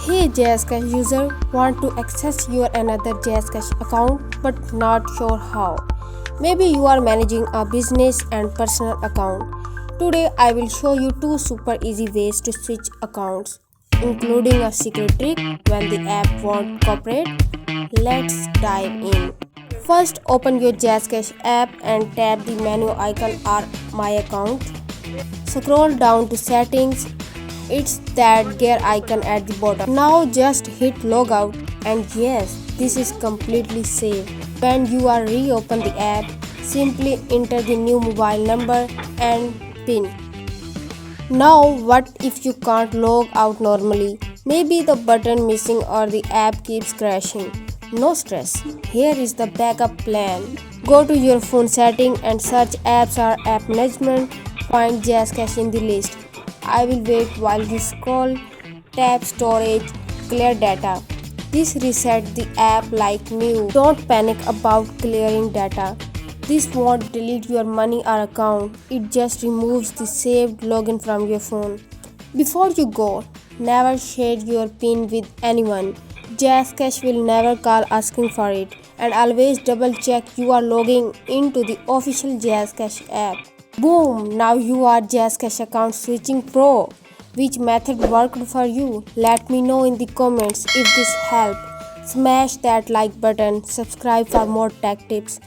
Hey jazzcash user, want to access your another jazzcash account but not sure how? Maybe you are managing a business and personal account. Today I will show you two super easy ways to switch accounts, including a secret trick when the app won't cooperate. Let's dive in. First, open your jazzcash app and tap the menu icon or my account. Scroll down to settings. It's that gear icon at the bottom. Now just hit logout and yes, this is completely safe. When you are reopen the app, simply enter the new mobile number and PIN. Now what if you can't log out normally? Maybe the button missing or the app keeps crashing. No stress. Here is the backup plan. Go to your phone setting and search apps or app management. Find jazzcash in the list. I will wait while you scroll. Tap storage, clear data. This resets the app like new. Don't panic about clearing data. This won't delete your money or account. It just removes the saved login from your phone. Before you go, never share your PIN with anyone. Jazzcash will never call asking for it. And always double check you are logging into the official Jazzcash app. Boom! Now you are Jazzcash account switching pro. Which method worked for you? Let me know in the comments if this helped. Smash that like button, subscribe for more tech tips.